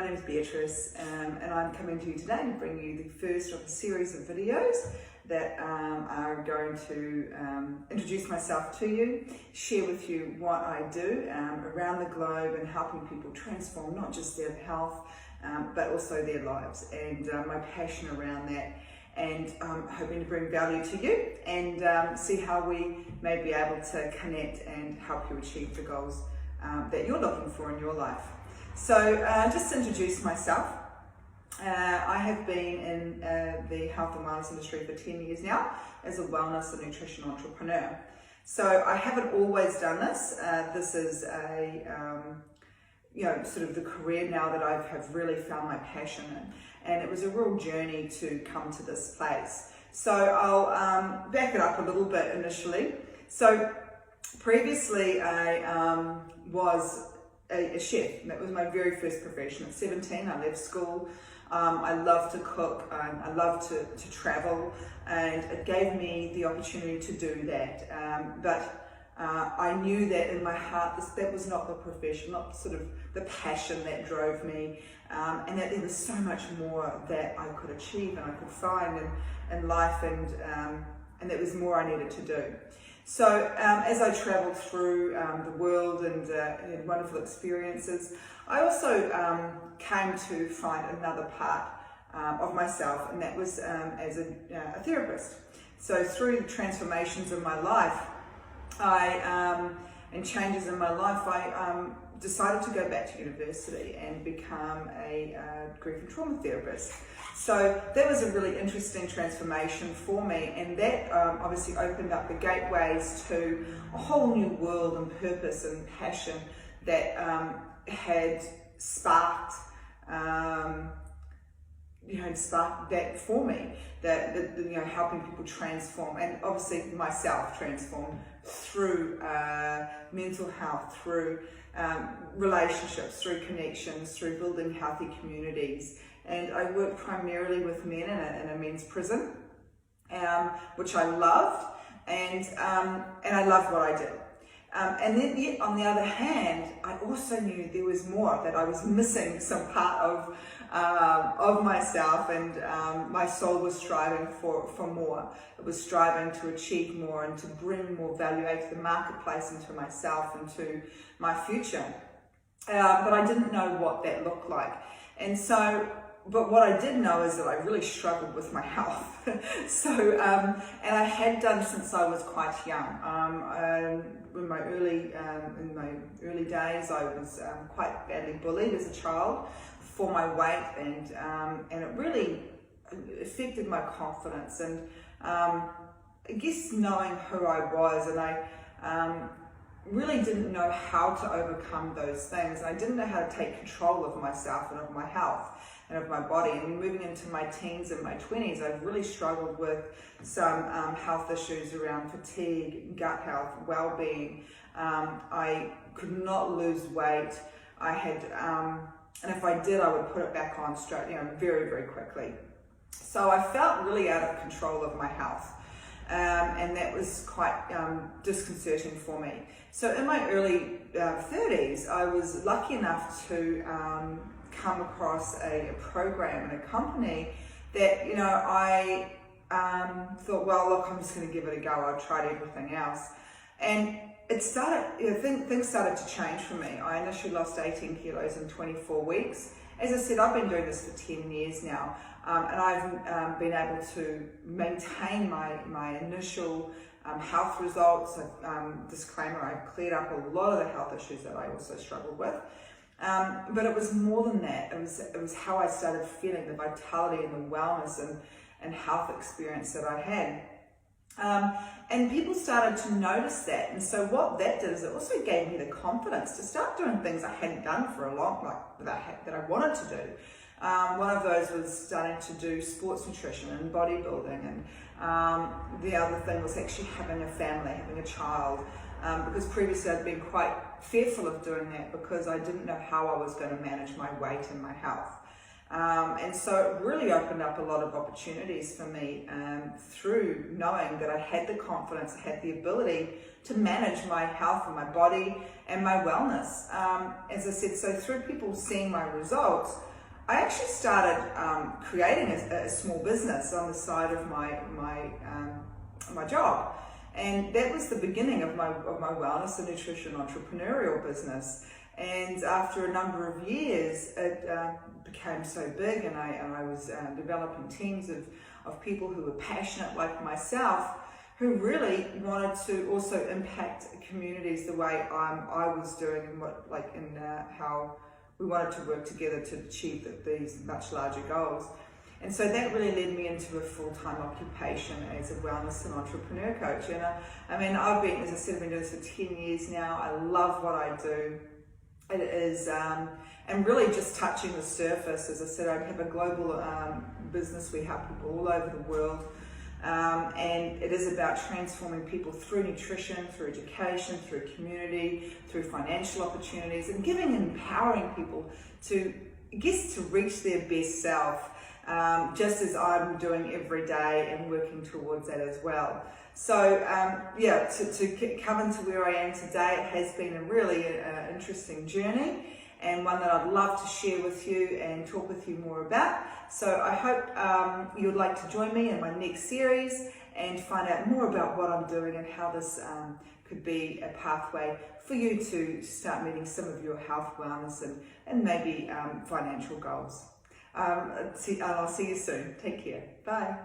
name is Beatrice, and I'm coming to you today to bring you the first of a series of videos that are going to introduce myself to you, share with you what I do around the globe and helping people transform not just their health but also their lives, and my passion around that, and hoping to bring value to you and see how we may be able to connect and help you achieve the goals that you're looking for in your life. So just to introduce myself, I have been in the health and wellness industry for 10 years now as a wellness and nutrition entrepreneur. So I haven't always done this. This is a sort of the career now that I have really found my passion in, and it was a real journey to come to this place. So I'll back it up a little bit initially. So previously I was a chef. That was my very first profession. At 17, I left school. I love to cook. I love to travel, and it gave me the opportunity to do that. But I knew that in my heart that was not the profession, not sort of the passion that drove me, and that there was so much more that I could achieve and I could find in life, and there was more I needed to do. So as I travelled through the world and had wonderful experiences, I also came to find another part of myself, and that was as a therapist. So through the transformations of my life, and changes in my life, I decided to go back to university and become a grief and trauma therapist. So that was a really interesting transformation for me, and that obviously opened up the gateways to a whole new world and purpose and passion that had sparked that for me, that helping people transform, and obviously myself transform through mental health, through relationships, through connections, through building healthy communities. And I work primarily with men in a men's prison, which I loved, and I loved what I did. And then yet, on the other hand, I also knew there was more, that I was missing some part of myself, and my soul was striving for more. It was striving to achieve more and to bring more value out to the marketplace and to myself and to my future. But I didn't know what that looked like. And so, but what I did know is that I really struggled with my health. So, and I had done since I was quite young. In my early days, I was quite badly bullied as a child for my weight, and it really affected my confidence, and I guess knowing who I was, and I really didn't know how to overcome those things. I didn't know how to take control of myself and of my health and of my body. And moving into my teens and my 20s, I really struggled with some health issues around fatigue, gut health, well-being. I could not lose weight. I had, and if I did, I would put it back on straight, very, very quickly. So I felt really out of control of my health. And that was quite disconcerting for me. So in my early 30s, I was lucky enough to come across a program in a company that, I thought, well, look, I'm just going to give it a go. I tried everything else. And it started, things started to change for me. I initially lost 18 kilos in 24 weeks. As I said, I've been doing this for 10 years now, and I've been able to maintain my initial health results. Disclaimer, I've cleared up a lot of the health issues that I also struggled with. But it was more than that. It was how I started feeling, the vitality and the wellness and health experience that I had. And people started to notice that, and so what that did is it also gave me the confidence to start doing things I hadn't done for a long, that I wanted to do. One of those was starting to do sports nutrition and bodybuilding, and the other thing was actually having a family, having a child, because previously I'd been quite fearful of doing that because I didn't know how I was going to manage my weight and my health. And so it really opened up a lot of opportunities for me through knowing that I had the confidence, I had the ability to manage my health and my body and my wellness. As I said, so through people seeing my results, I actually started creating a small business on the side of my job, and that was the beginning of my wellness and nutrition entrepreneurial business. And after a number of years, it became so big, and I was developing teams of people who were passionate like myself, who really wanted to also impact communities the way I was doing, and how we wanted to work together to achieve these much larger goals. And so that really led me into a full-time occupation as a wellness and entrepreneur coach. And I've been, as I said, I've been doing this for 10 years now. I love what I do. It is, and really just touching the surface. As I said, I have a global business. We help people all over the world. And it is about transforming people through nutrition, through education, through community, through financial opportunities, and giving and empowering people to, to reach their best self, just as I'm doing every day and working towards that as well. So to come into where I am today, it has been a really interesting journey, and one that I'd love to share with you and talk with you more about. So I hope you would like to join me in my next series and find out more about what I'm doing and how this could be a pathway for you to start meeting some of your health, wellness, and maybe financial goals. I'll see you soon. Take care. Bye.